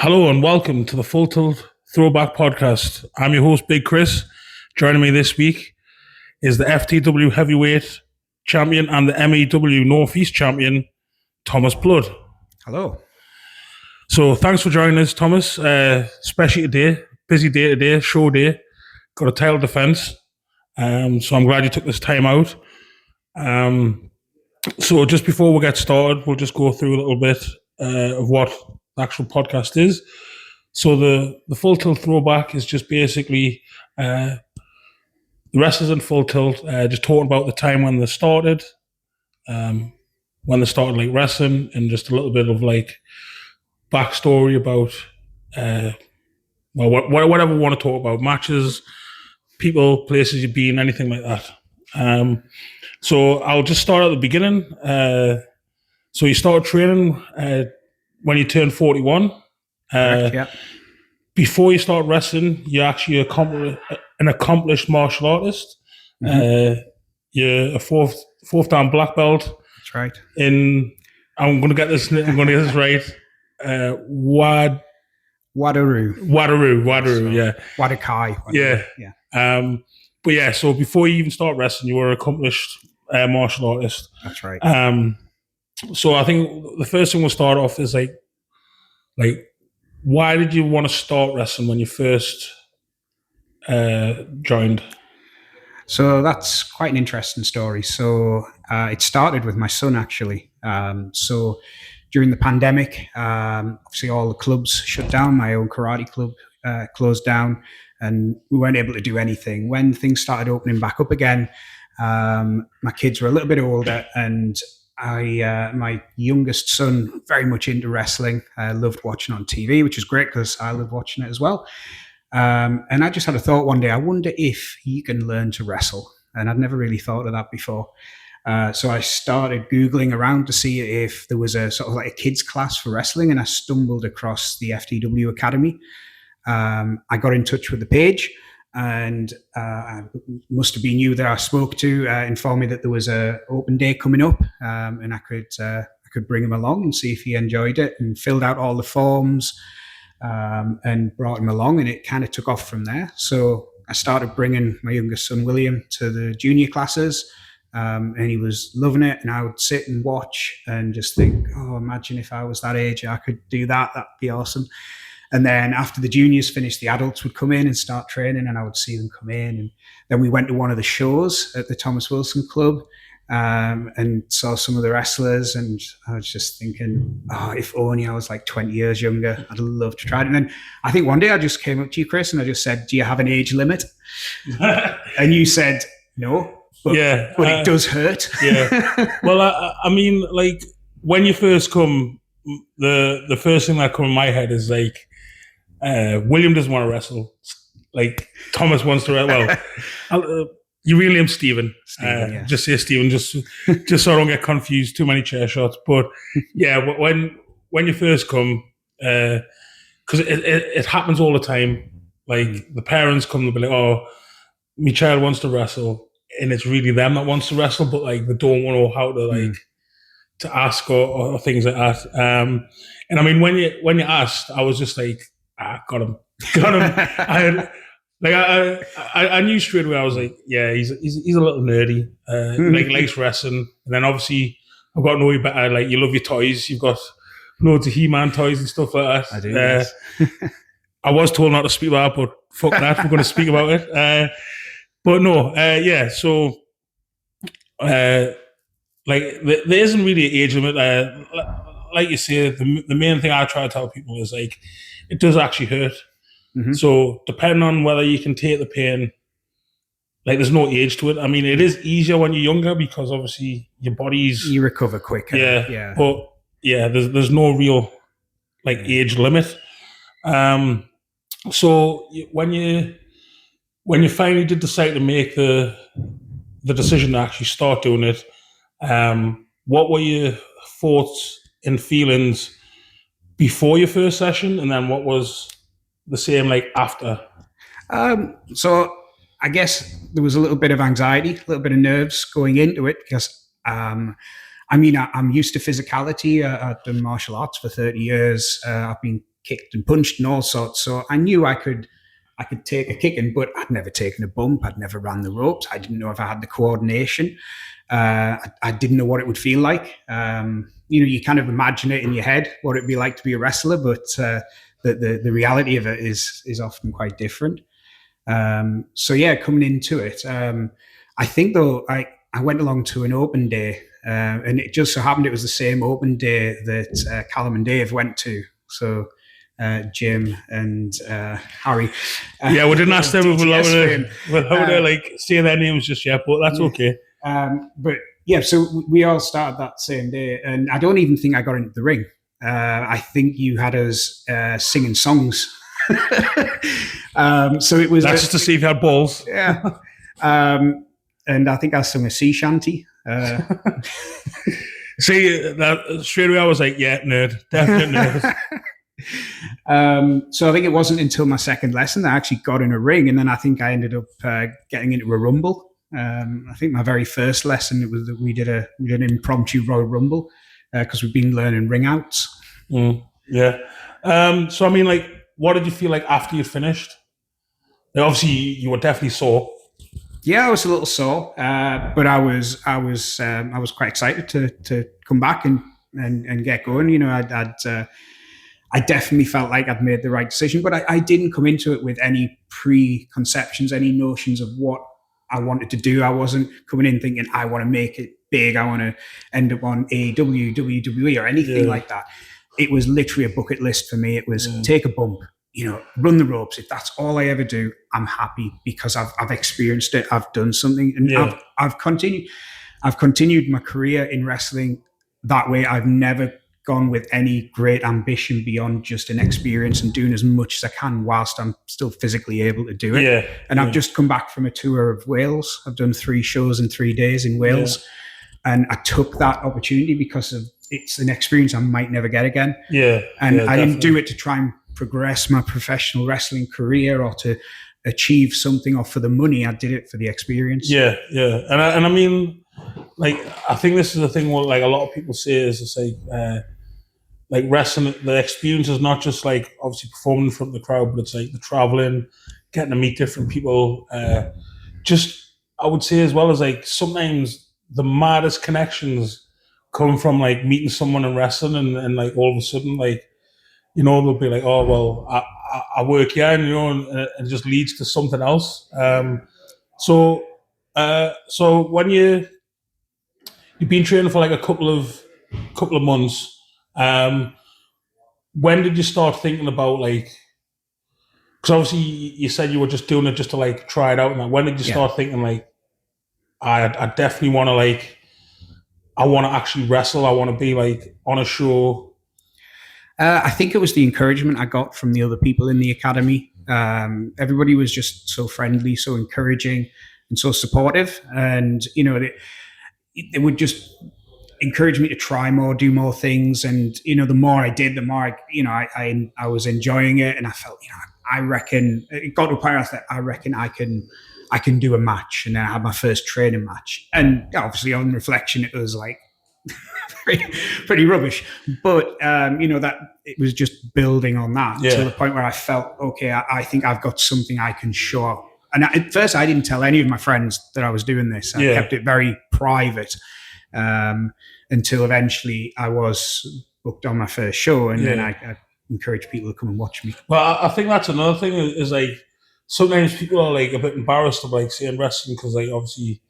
Hello and welcome to the Full Tilt Throwback podcast. I'm your host, Big Chris. Joining me this week is the FTW Heavyweight Champion and the MEW Northeast Champion, Thomas Blood. Hello. So thanks for joining us, Thomas. Especially today, busy day today, show day. Got a title defense. So I'm glad you took this time out. So just before we get started, we'll just go through a little bit of what the actual podcast is. So the Full Tilt Throwback is just basically the wrestlers in Full Tilt just talking about the time when they started like wrestling, and just a little bit of like backstory about whatever we want to talk about, matches, people, places you've been, anything like that. So I'll just start at the beginning. So you started training when you turned 41. Correct, yeah. Before you start wrestling, you're actually an accomplished martial artist. Mm-hmm. You're a fourth dan black belt. That's right. I'm going to get this right. Wadaroo, yeah. Wadakai. Yeah. But yeah, so before you even start wrestling, you were an accomplished martial artist. That's right. So I think the first thing we'll start off is like, why did you want to start wrestling when you first joined? So that's quite an interesting story. So it started with my son, actually. So during the pandemic, obviously all the clubs shut down. My own karate club closed down, and we weren't able to do anything. When things started opening back up again, my kids were a little bit older, and my youngest son, very much into wrestling, loved watching on TV, which is great because I love watching it as well. And I just had a thought one day, I wonder if he can learn to wrestle. And I'd never really thought of that before. So I started Googling around to see if there was a sort of like a kids class for wrestling, and I stumbled across the FTW Academy. I got in touch with the page, and must have been you that I spoke to, informed me that there was a open day coming up, and I could bring him along and see if he enjoyed it, and filled out all the forms, and brought him along, and it kind of took off from there. So I started bringing my youngest son William to the junior classes, and he was loving it, and I would sit and watch and just think, oh, imagine if I was that age, I could do that. That'd be awesome. And then after the juniors finished, the adults would come in and start training, and I would see them come in. And then we went to one of the shows at the Thomas Wilson Club, and saw some of the wrestlers. And I was just thinking, oh, if only I was like 20 years younger, I'd love to try it. And then I think one day I just came up to you, Chris, and I just said, do you have an age limit? And you said, no, but it does hurt. Yeah. Well, I mean, like when you first come, the first thing that comes in my head is like, William doesn't want to wrestle. Like Thomas wants to wrestle. Well, you really am Stephen. Yeah. Just say Stephen, just so I don't get confused. Too many chair shots. But yeah, when you first come, because it happens all the time. Like the parents come to be like, "Oh, my child wants to wrestle," and it's really them that wants to wrestle, but like they don't know how to like to ask or things like that. And I mean, when you asked, I was just like, got him. I knew straight away. I was like, yeah, he's a little nerdy. Like likes wrestling, and then obviously I've got to know you better. Like you love your toys. You've got loads of He-Man toys and stuff like that. I do. Yes. I was told not to speak about that, but fuck that. We're going to speak about it. But no, yeah. So, like, there isn't really an age limit. Like you say, the main thing I try to tell people is like, it does actually hurt. Mm-hmm. So depending on whether you can take the pain, like there's no age to it. I mean, it is easier when you're younger because obviously your you recover quicker. Yeah. But yeah, there's no real like age limit. So when you finally did decide to make the decision to actually start doing it, what were your thoughts and feelings before your first session, and then what was the same like after? So I guess there was a little bit of anxiety, a little bit of nerves going into it because I mean, I'm used to physicality. I've done martial arts for 30 years. I've been kicked and punched and all sorts. So I knew I could take a kicking, but I'd never taken a bump. I'd never ran the ropes. I didn't know if I had the coordination. I didn't know what it would feel like. You kind of imagine it in your head, what it'd be like to be a wrestler, but the reality of it is often quite different. Coming into it, I think though I went along to an open day, and it just so happened it was the same open day that Callum and Dave went to. So Jim and Harry. We didn't ask them if we're allowed to like say their names just yet, but that's okay. So we all started that same day, and I don't even think I got into the ring. I think you had us singing songs. So it was that's just to see if you had balls. Yeah. And I think I sung a sea shanty. See, that straight away I was like, yeah, nerd, definite nerd. So I think it wasn't until my second lesson that I actually got in a ring, and then I think I ended up getting into a rumble. I think my very first lesson we did an impromptu Royal Rumble because we've been learning ring outs. Yeah. So I mean, like, what did you feel like after you finished? Like, obviously, you were definitely sore. Yeah, I was a little sore, but I was quite excited to come back and get going. You know, I definitely felt like I'd made the right decision, but I didn't come into it with any preconceptions, any notions of what I wanted to do. I wasn't coming in thinking I want to make it big. I want to end up on AEW, WWE, or anything like that. It was literally a bucket list for me. It was take a bump, run the ropes. If that's all I ever do, I'm happy because I've experienced it. I've done something, and I've continued my career in wrestling that way. I've never gone with any great ambition beyond just an experience and doing as much as I can whilst I'm still physically able to do it. I've just come back from a tour of Wales. I've done 3 shows in 3 days in Wales, and I took that opportunity because it's an experience I might never get again. I didn't do it to try and progress my professional wrestling career or to achieve something or for the money. I did it for the experience. And I mean, like, I think this is the thing what like a lot of people say is to say like wrestling, the experience is not just like obviously performing in front of the crowd, but it's like the traveling, getting to meet different people. Just I would say as well as like sometimes the maddest connections come from like meeting someone in wrestling and like all of a sudden like, they'll be like, oh, well, I work here, and, and it just leads to something else. So when you've been training for like a couple of months, when did you start thinking about like, because obviously you said you were just doing it just to like try it out, and when did you start thinking like, I definitely want to like, I want to actually wrestle, I want to be like on a show? I think it was the encouragement I got from the other people in the academy. Everybody was just so friendly, so encouraging, and so supportive. And, they would just encourage me to try more, do more things. And, the more I did, the more I was enjoying it. And I felt, I reckon it got to a point that I reckon I can do a match. And then I had my first training match. And obviously on reflection, it was like, pretty rubbish, but that it was just building on that to the point where I felt okay. I think I've got something I can show. And at first, I didn't tell any of my friends that I was doing this. I kept it very private until eventually I was booked on my first show, and then I encouraged people to come and watch me. Well, I think that's another thing is like sometimes people are like a bit embarrassed of like saying wrestling because like obviously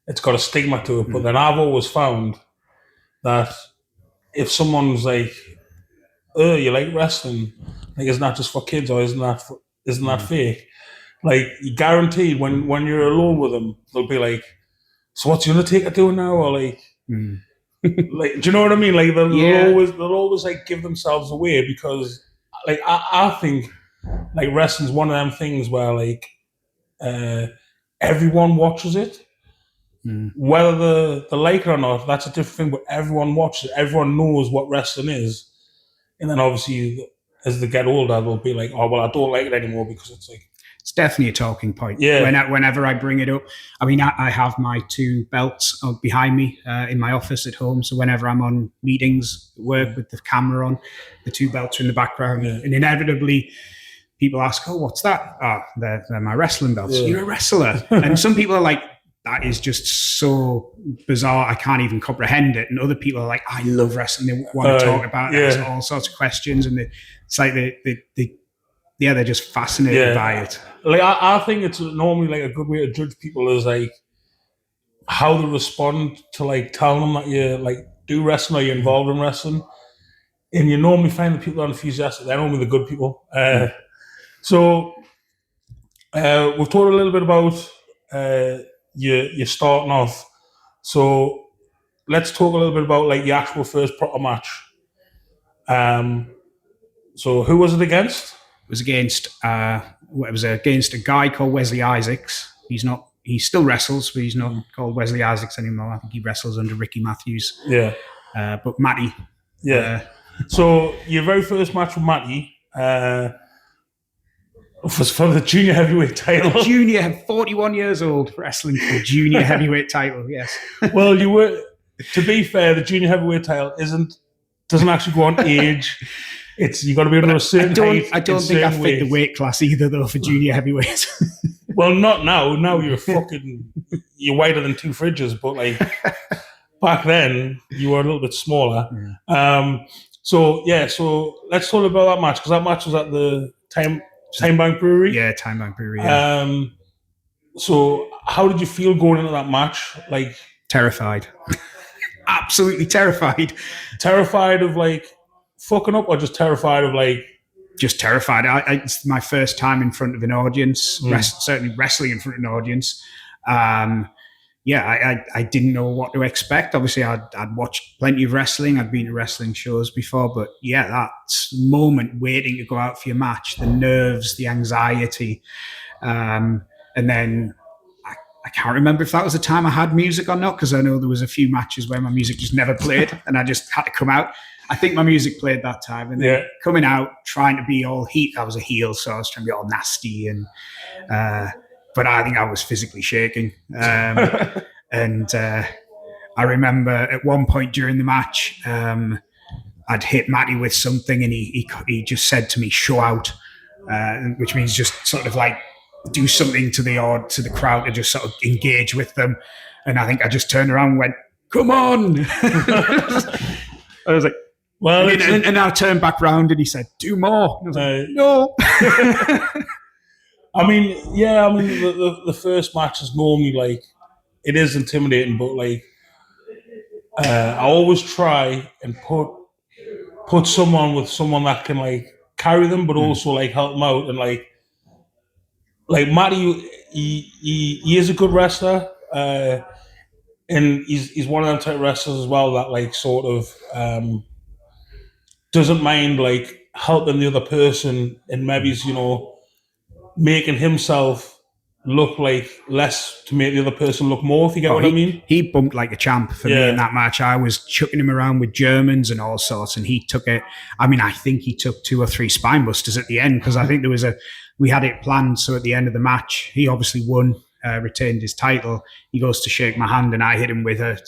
it's got a stigma to it. But then I've always found that if someone's like, "Oh, you like wrestling? Like, isn't that just for kids, or isn't that fake?" Like, you guaranteed when you're alone with them, they'll be like, "So what's the Undertaker doing now?" Or like, like, do you know what I mean? Like, they'll always like give themselves away because, like, I think like wrestling's one of them things where like everyone watches it. Whether they like it or not, that's a different thing, but everyone watches it. Everyone knows what wrestling is. And then obviously, as they get older, they'll be like, oh, well, I don't like it anymore because it's like... it's definitely a talking point. Yeah. Whenever I bring it up, I mean, I have my 2 belts behind me in my office at home. So whenever I'm on meetings, work with the camera on, the 2 belts are in the background, and inevitably people ask, "Oh, what's that?" "Oh, they're my wrestling belts." "You're a wrestler," and some people are like, "That is just so bizarre. I can't even comprehend it." And other people are like, "I love wrestling. They want to talk about it. Ask all sorts of questions." And it's like they're just fascinated by it. Like I think it's normally like a good way to judge people is like how they respond to like telling them that you like do wrestling or you're involved in wrestling. And you normally find the people that are enthusiastic, they're normally the good people. So we've talked a little bit about you starting off. So let's talk a little bit about like the actual first proper match. So who was it against? It was against a guy called Wesley Isaacs. He still wrestles, but he's not called Wesley Isaacs anymore. I think he wrestles under Ricky Matthews. Yeah. But Matty. Yeah. So your very first match with Matty was for the junior heavyweight title. The junior, 41 years old, wrestling for the junior heavyweight title, yes. Well, to be fair, the junior heavyweight title doesn't actually go on age. You got to be under a certain height. I don't think I fit the weight class either, though, for junior heavyweight. Well, not now. Now you're wider than 2 fridges, but like back then you were a little bit smaller. So let's talk about that match, because that match was at the Time Bank Brewery. Yeah, Time Bank Brewery. Yeah. So how did you feel going into that match? Like terrified, absolutely terrified. Terrified of like fucking up, or just terrified of like? Just terrified. It's my first time in front of an audience, certainly wrestling in front of an audience. I didn't know what to expect. Obviously, I'd watched plenty of wrestling. I'd been to wrestling shows before, but yeah, that moment waiting to go out for your match, the nerves, the anxiety, and then I can't remember if that was the time I had music or not, because I know there was a few matches where my music just never played and I just had to come out. I think my music played that time, and then coming out trying to be all heat. I was a heel, so I was trying to be all nasty, and but I think I was physically shaking. And I remember at one point during the match, I'd hit Matty with something, and he just said to me, "Show out," which means just sort of like do something to the crowd to just sort of engage with them. And I think I just turned around and went, "Come on!" I was like, well, and I turned back round and he said, "Do more." And I was like, no. The first match is normally like, it is intimidating, but like, I always try and put someone with someone that can like carry them, but also like help them out. And like Matty, he is a good wrestler, and he's one of them type wrestlers as well that like sort of doesn't mind like helping the other person, and maybe making himself look like less to make the other person look more, if you get what I mean. He bumped like a champ for me in that match. I was chucking him around with Germans and all sorts, and he took it. I mean, I think he took 2 or 3 spine busters at the end, because I think we had it planned. So at the end of the match, he obviously won, retained his title. He goes to shake my hand, and I hit him with a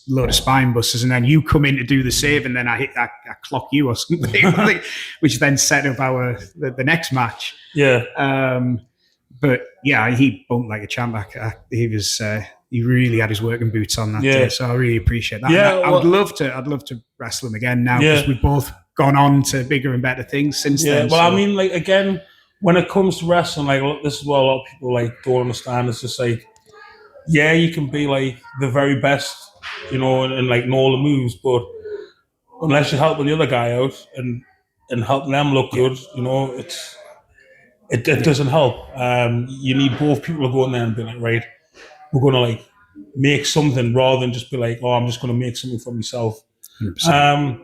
load of spine busters, and then you come in to do the save, and then I clock you or something, which then set up the next match. But yeah, he bumped like a champ. He really had his working boots on that day, so I really appreciate that. I'd love to wrestle him again now, because we've both gone on to bigger and better things since then. Well, I mean, like, again, when it comes to wrestling, like, this is what a lot of people like don't understand. It's just like, you can be like the very best, and like know all the moves, but unless you're helping the other guy out and helping them look good, it doesn't help. You need both people to go in there and be like, right, we're going to like make something, rather than just be like, oh, I'm just going to make something for myself. 100%.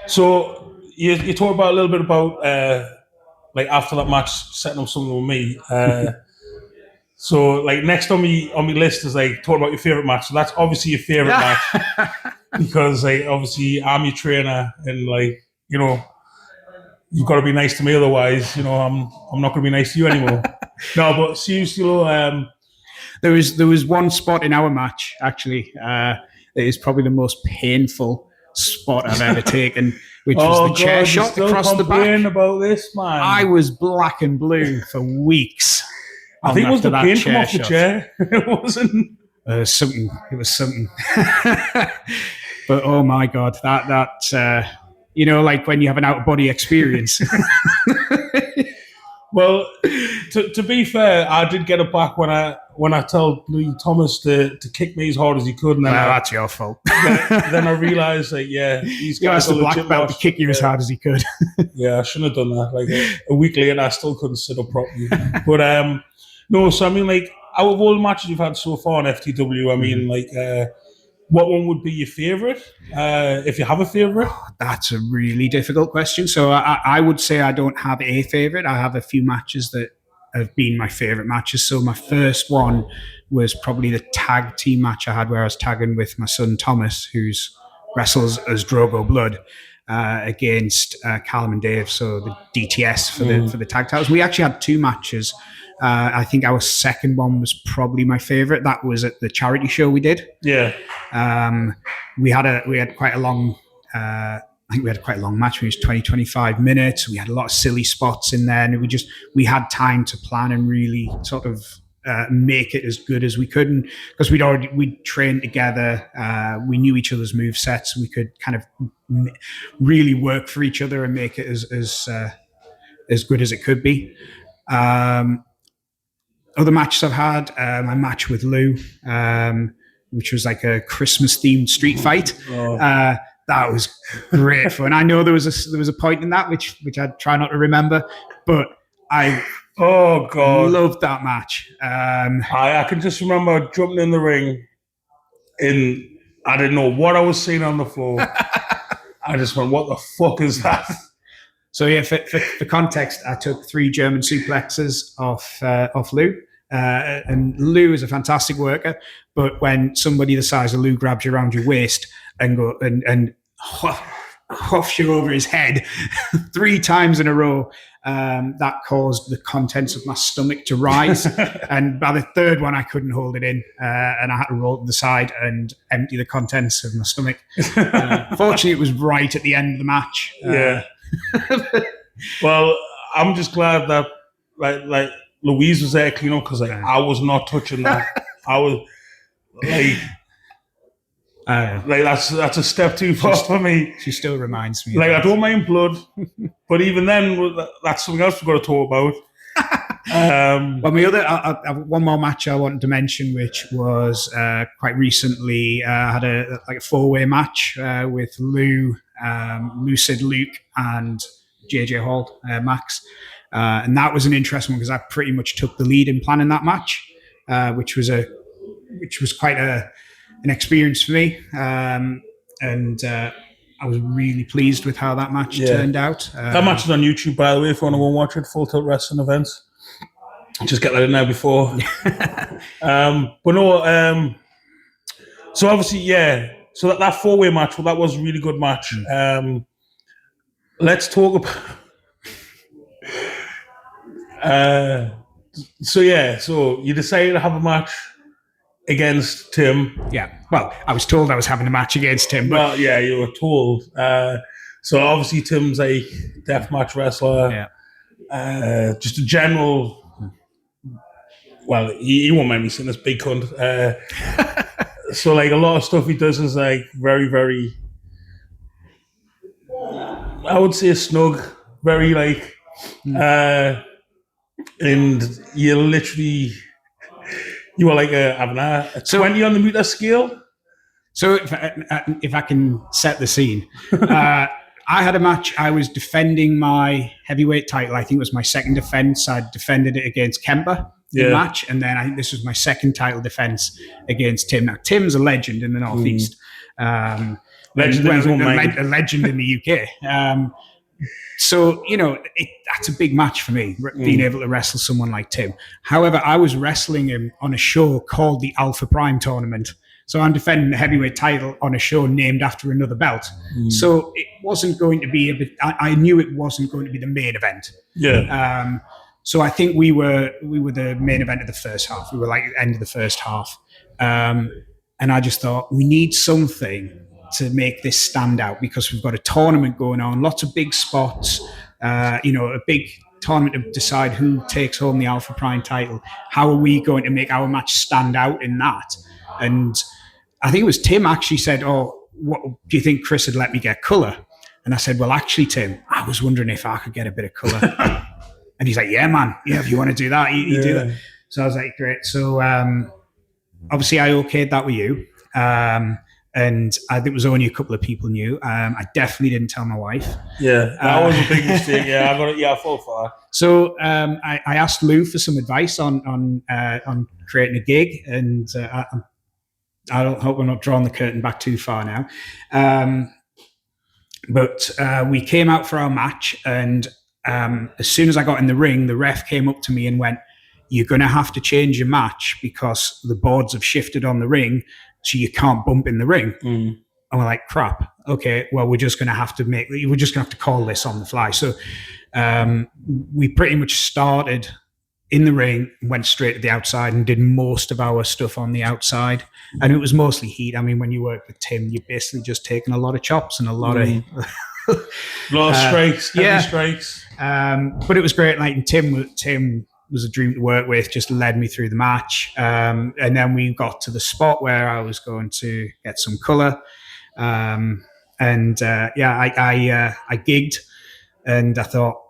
So you talk about a little bit about like after that match setting up something with me. So like next on my list is like talk about your favorite match. So that's obviously your favorite match, because like obviously I'm your trainer, and like you've got to be nice to me, otherwise, I'm not going to be nice to you anymore. No, but seriously, there was one spot in our match actually. It is probably the most painful spot I've ever taken, which was the chair shot across the back. About this, man. I was black and blue for weeks. I think it was the paint come off the chair. It wasn't. It was something. But oh my god, that like when you have an out of body experience. Well, to be fair, I did get it back when I told Lee Thomas to kick me as hard as he could. And then that's your fault. then I realised that these guys asked the black belt to kick you as hard as he could. Yeah, I shouldn't have done that. Like a week later, I still couldn't sit up properly. But no, so I mean, like out of all the matches you've had so far in FTW, I mean, like. What one would be your favourite, if you have a favourite? Oh, that's a really difficult question. So I would say I don't have a favourite. I have a few matches that have been my favourite matches. So my first one was probably the tag team match I had where I was tagging with my son Thomas, who's wrestles as Drogo Blood, against Callum and Dave. So the DTS for the tag titles. We actually had two matches. I think our second one was probably my favorite. That was at the charity show we did. Yeah. We had quite a long, I think we had quite a long match. It was 20-25 minutes. We had a lot of silly spots in there, and we had time to plan and really sort of make it as good as we could. And because we'd trained together, we knew each other's move sets. We could kind of really work for each other and make it as good as it could be. Other matches I've had, my match with Lou, which was like a Christmas-themed street fight. Oh. That was great fun. I know there was a point in that which I try not to remember, but I loved that match. I can just remember jumping in the ring, and I didn't know what I was seeing on the floor. I just went, "What the fuck is that?" So yeah, for context, I took 3 German suplexes off Lou. And Lou is a fantastic worker, but when somebody the size of Lou grabs you around your waist and go and huffs you over his head 3 times in a row, that caused the contents of my stomach to rise. And by the third one, I couldn't hold it in, and I had to roll to the side and empty the contents of my stomach. Fortunately, it was right at the end of the match. Yeah. Well, I'm just glad that like Louise was there clean up, because I was not touching that. I was like that's a step too far for me. She still reminds me. Like I don't mind blood, but even then, that's something else we've got to talk about. Well, my other one more match I wanted to mention, which was quite recently. I had a 4-way match with Lou, Lucid, Luke, and JJ Hall, Max, and that was an interesting one because I pretty much took the lead in planning that match, which was quite an experience for me, and I was really pleased with how that match turned out. That match is on YouTube, by the way, if you want to go and watch it. Full Tilt Wrestling Events. Just get that in there before. But no, so obviously, so that 4-way match, well, that was a really good match. Let's talk about. So you decided to have a match against Tim. Yeah. Well, I was told I was having a match against Tim. But well, yeah, you were told. So obviously Tim's a deathmatch wrestler. Yeah. Just a general. Well, he won't mind me saying this, big cunt. So like a lot of stuff he does is like very, very. I would say snug, very like, and you were like a 20 on the meter scale. So if I can set the scene, I had a match. I was defending my heavyweight title. I think it was my second defense. I defended it against Kemper in the match, and then I think this was my second title defense against Tim. Now Tim's a legend in the Northeast. A legend in the UK. So, that's a big match for me, being able to wrestle someone like Tim. However, I was wrestling him on a show called the Alpha Prime Tournament. So I'm defending the heavyweight title on a show named after another belt. So it wasn't going to be I knew it wasn't going to be the main event. Yeah. So I think we were the main event of the first half. We were like at the end of the first half. And I just thought, we need something to make this stand out, because we've got a tournament going on, lots of big spots, a big tournament to decide who takes home the Alpha Prime title. How are we going to make our match stand out in that? And I think it was Tim actually said, what do you think Chris would let me get colour? And I said, well, actually, Tim, I was wondering if I could get a bit of colour. And he's like, yeah, man. Yeah, if you want to do that, you do that. So I was like, great. So obviously I okayed that with you. And I think it was only a couple of people knew. I definitely didn't tell my wife. Yeah, that was a big mistake. Yeah, I got it. Yeah, I fell for that. So I asked Lou for some advice on creating a gig, and I don't hope I'm not drawing the curtain back too far now. But we came out for our match, and as soon as I got in the ring, the ref came up to me and went, "You're going to have to change your match because the boards have shifted on the ring, so you can't bump in the ring." And we're like, crap. Okay, well, we're just going to have to call this on the fly. So we pretty much started in the ring, went straight to the outside and did most of our stuff on the outside. And it was mostly heat. I mean, when you work with Tim, you're basically just taking a lot of chops and a lot of strikes, heavy strikes. But it was great. Like, Tim was a dream to work with, just led me through the match. And then we got to the spot where I was going to get some colour. I gigged, and I thought,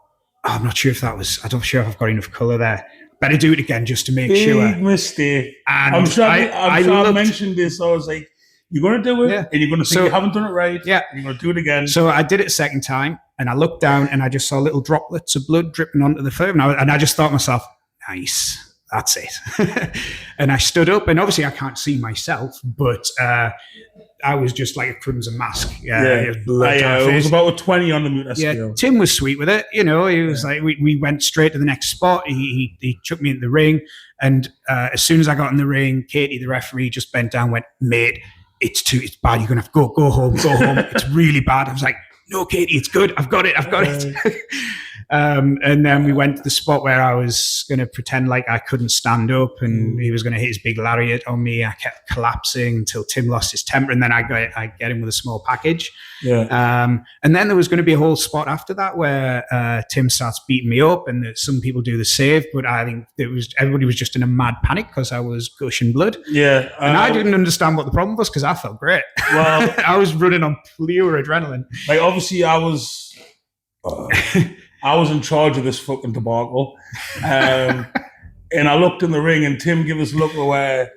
I'm not sure if I'm not sure if I've got enough colour there. Better do it again just to make sure. Big mistake. And I'm sure I mentioned this. I was like, you're going to do it, and you're going to think you haven't done it right. Yeah. And you're going to do it again. So I did it a second time, and I looked down, and I just saw little droplets of blood dripping onto the foam. And I just thought to myself, nice, that's it. And I stood up, and obviously I can't see myself, but I was just like a crimson mask. It was about a 20 on the meter scale. Tim was sweet with it. He was like, we went straight to the next spot. He took me into the ring, and as soon as I got in the ring, Katie, the referee, just bent down and went, "Mate, it's bad. You're going to have to go home. It's really bad." I was like, "No, Katie, it's good. I've got it." And then we went to the spot where I was going to pretend like I couldn't stand up, and he was going to hit his big lariat on me. I kept collapsing until Tim lost his temper, and then I get him with a small package. And then there was going to be a whole spot after that where Tim starts beating me up, and some people do the save, but I think everybody was just in a mad panic because I was gushing blood. Yeah, and I didn't understand what the problem was because I felt great. Well, I was running on pure adrenaline. Like, obviously, I was in charge of this fucking debacle. And I looked in the ring, and Tim gave us a look where,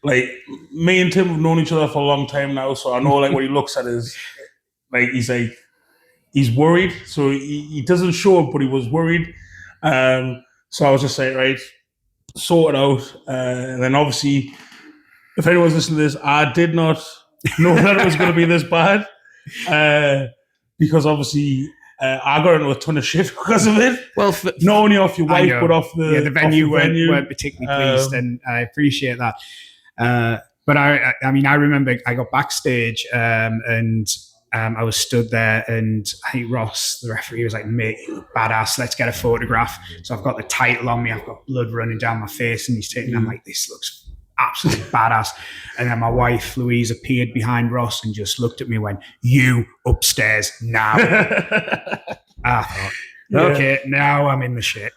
like, me and Tim have known each other for a long time now, so I know, like, what he looks at is, like, he's worried. So he doesn't show it, but he was worried. So I was just like, right, sort it out. And then obviously, if anyone's listening to this, I did not know that it was going to be this bad. Because obviously, I got into a ton of shit because of it. Well, not only off your wife, but off the venue. Weren't particularly pleased, and I appreciate that. But I remember I got backstage, and I was stood there, and I think Ross, the referee, was like, "Mate, you look badass. Let's get a photograph." So I've got the title on me. I've got blood running down my face, and he's taking. I'm like, "This looks absolutely badass." And then my wife Louise appeared behind Ross and just looked at me and went, "You upstairs now." I thought, okay, now I'm in the shit.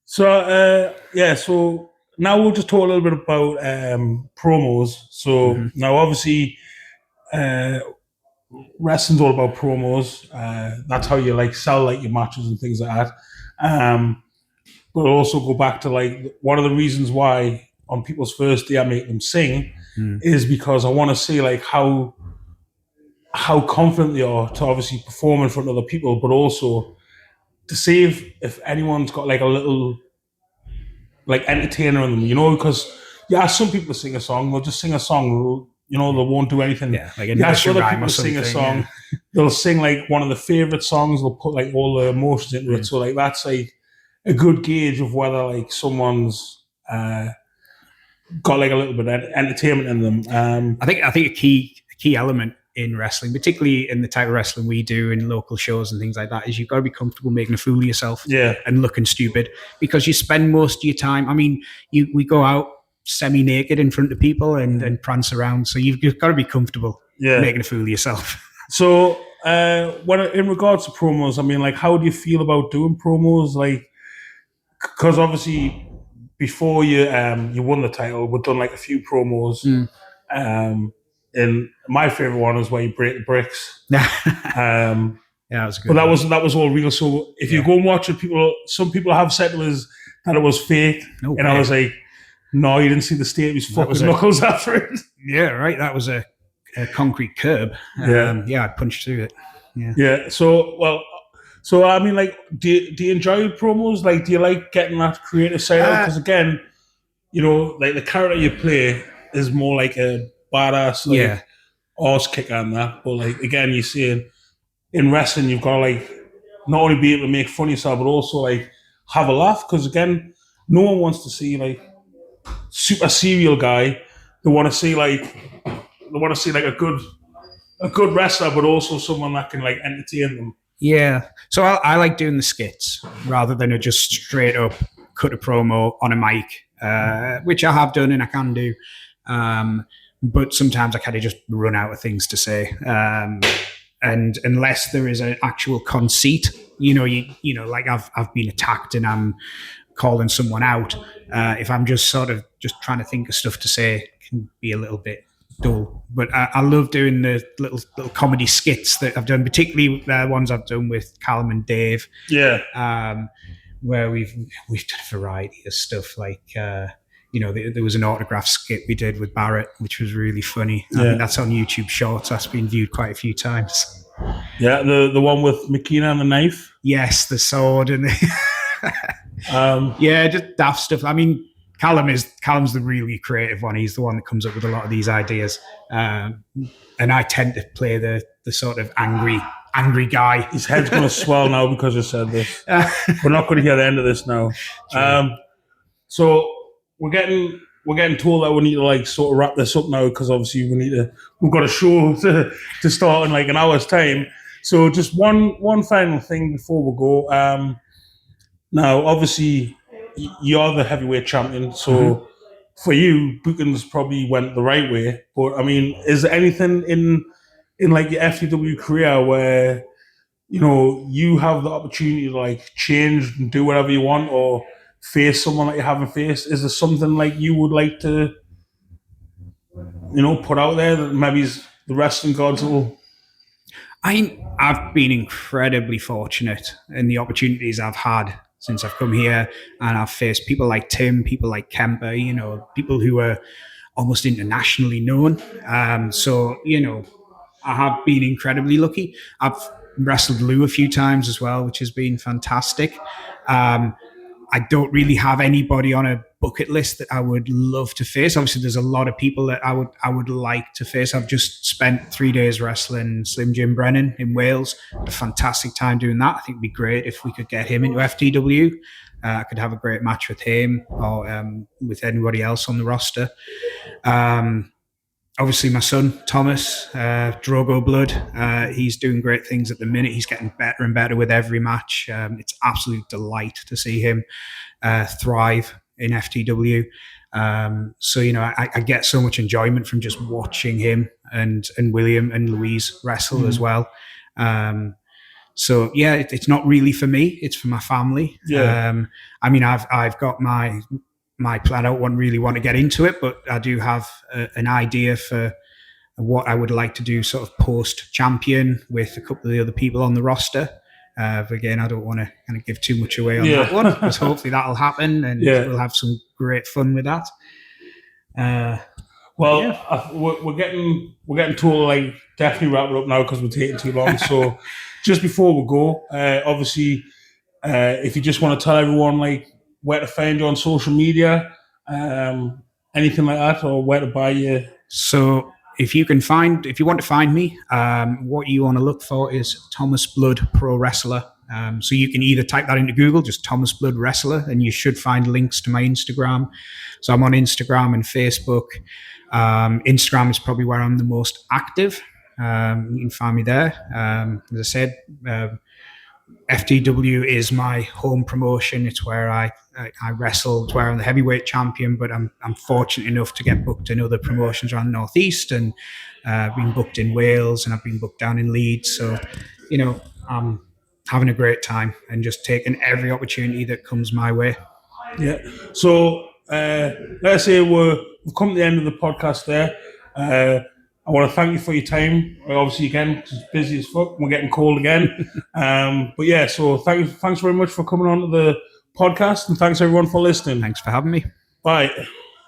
So now we'll just talk a little bit about promos. So now obviously wrestling's all about promos. That's how you like sell like your matches and things like that. But also go back to, like, one of the reasons why on people's first day I make them sing is because I want to see, like, how confident they are to obviously perform in front of other people, but also to see if anyone's got, like, a little, like, entertainer in them, because you ask some people to sing a song, they'll just sing a song, they won't do anything. Yeah, like a nursery rhyme or something. Sing a song, they'll sing, like, one of the favorite songs, they'll put, like, all the emotions into it. So, like, that's, like, a good gauge of whether, like, someone's got like a little bit of entertainment in them. I think a key element in wrestling, particularly in the type of wrestling we do in local shows and things like that, is you've got to be comfortable making a fool of yourself and looking stupid, because you spend most of your time. I mean, we go out semi-naked in front of people and prance around, so you've got to be comfortable making a fool of yourself. So, when in regards to promos, I mean, like, how do you feel about doing promos? Like, because obviously before you won the title, we've done like a few promos. And my favorite one is where you break the bricks. Yeah, that was good. But that was all real. So if you go and watch it, some people have said to us that it was fake, and I was like, no, you didn't see the state of his fucking knuckles after it. Yeah, right. That was a concrete curb. I punched through it. Yeah. So I mean, like, do you enjoy promos? Like, do you like getting that creative side out? Because again, you know, like the character you play is more like a badass, like arse kicker and that. But like again, you see in wrestling, you've got to like not only be able to make fun of yourself, but also like have a laugh. Because again, no one wants to see like super serial guy. They want to see like a good wrestler, but also someone that can like entertain them. Yeah. So I like doing the skits rather than a just straight up cut a promo on a mic, which I have done and I can do. But sometimes I kind of just run out of things to say. And unless there is an actual conceit, you know, like I've been attacked and I'm calling someone out. If I'm just sort of just trying to think of stuff to say, it can be a little bit dull. But I love doing the little comedy skits that I've done, particularly the ones I've done with Callum and Dave. Yeah. Where we've done a variety of stuff. Like you know, there was an autograph skit we did with Barrett, which was really funny. I mean, that's on YouTube Shorts. That's been viewed quite a few times. Yeah, the one with McKenna and the knife. Yes, the sword and just daft stuff. I mean, Callum's the really creative one. He's the one that comes up with a lot of these ideas, and I tend to play the sort of angry guy. His head's going to swell now because you said this. We're not going to hear the end of this now. So we're getting told that we need to like sort of wrap this up now, because obviously we've got a show to start in like an hour's time. So just one final thing before we go. Now, obviously, you're the heavyweight champion, so for you, bookings probably went the right way. But I mean, is there anything in like your FTW career where, you know, you have the opportunity to like change and do whatever you want, or face someone that you haven't faced? Is there something like you would like to, you know, put out there that maybe the wrestling gods will? I've been incredibly fortunate in the opportunities I've had since I've come here, and I've faced people like Tim, people like Kemper, you know, people who are almost internationally known. So, you know, I have been incredibly lucky. I've wrestled Lou a few times as well, which has been fantastic. I don't really have anybody on a bucket list that I would love to face. Obviously, there's a lot of people that I would like to face. I've just spent 3 days wrestling Slim Jim Brennan in Wales. Had a fantastic time doing that. I think it'd be great if we could get him into FTW. I could have a great match with him or with anybody else on the roster. Obviously, my son, Thomas, Drogo Blood, he's doing great things at the minute. He's getting better and better with every match. It's absolute delight to see him thrive in FTW. So, you know, I get so much enjoyment from just watching him and William and Louise wrestle as well. So, yeah, it's not really for me. It's for my family. Yeah. I mean, I've got my plan. I don't really want to get into it, but I do have an idea for what I would like to do sort of post-champion with a couple of the other people on the roster. But again, I don't want to kind of give too much away on that one, because hopefully that'll happen and we'll have some great fun with that. We're getting told like definitely wrap it up now because we're taking too long. So just before we go, obviously, if you just want to tell everyone like where to find you on social media, anything like that, or where to buy you. So if you want to find me, what you want to look for is Thomas Blood Pro Wrestler So you can either type that into Google, just Thomas Blood Wrestler, and you should find links to my Instagram. So I'm on Instagram and Facebook. Instagram is probably where I'm the most active. You can find me there. As I said, FTW is my home promotion. It's where I wrestle. It's where I'm the heavyweight champion. But I'm fortunate enough to get booked in other promotions around the Northeast, and been booked in Wales, and I've been booked down in Leeds. So, I'm having a great time and just taking every opportunity that comes my way. Yeah. So let's say we've come to the end of the podcast there. I want to thank you for your time. Obviously, again, it's busy as fuck. We're getting cold again. But yeah, so thanks very much for coming on to the podcast, and thanks everyone for listening. Thanks for having me. Bye.